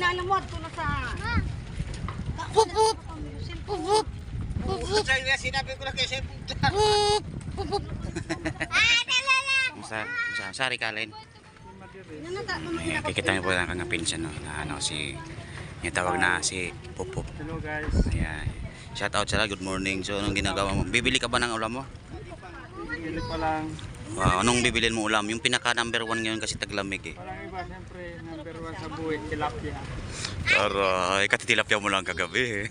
Ginanamot ko na sa... Sinabi ko lang kasi Sari Kalin. Kikita niyo po lang kang pinsan, no? Na ano si yung tawag na si Pupup. Hello guys. Ayan. Shout out sila, good morning. So anong ginagawa mo? Bibili ka ba ng ulam mo? Bibili pa lang. Anong bibilin mo ulam? Yung pinaka number 1 ngayon kasi taglamig eh. Walang iba, siyempre, number 1 sa buhay, tilapia. Aray, katitilapya mo lang kagabi eh.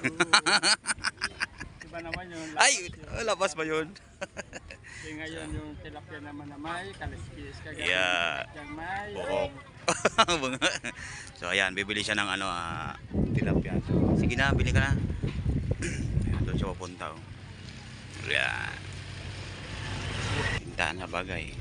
Iba naman yun. Ay, labas ba yun? Kasi ngayon yung tilapia naman na may kaliskis. Kagaya Yeah. yung may. Bukok. So ayan, bibili siya ng ano, tilapia. So, sige na, bili ka na. Ayan, doon siya papunta. Oh. Ayan. Tindahan na bagay.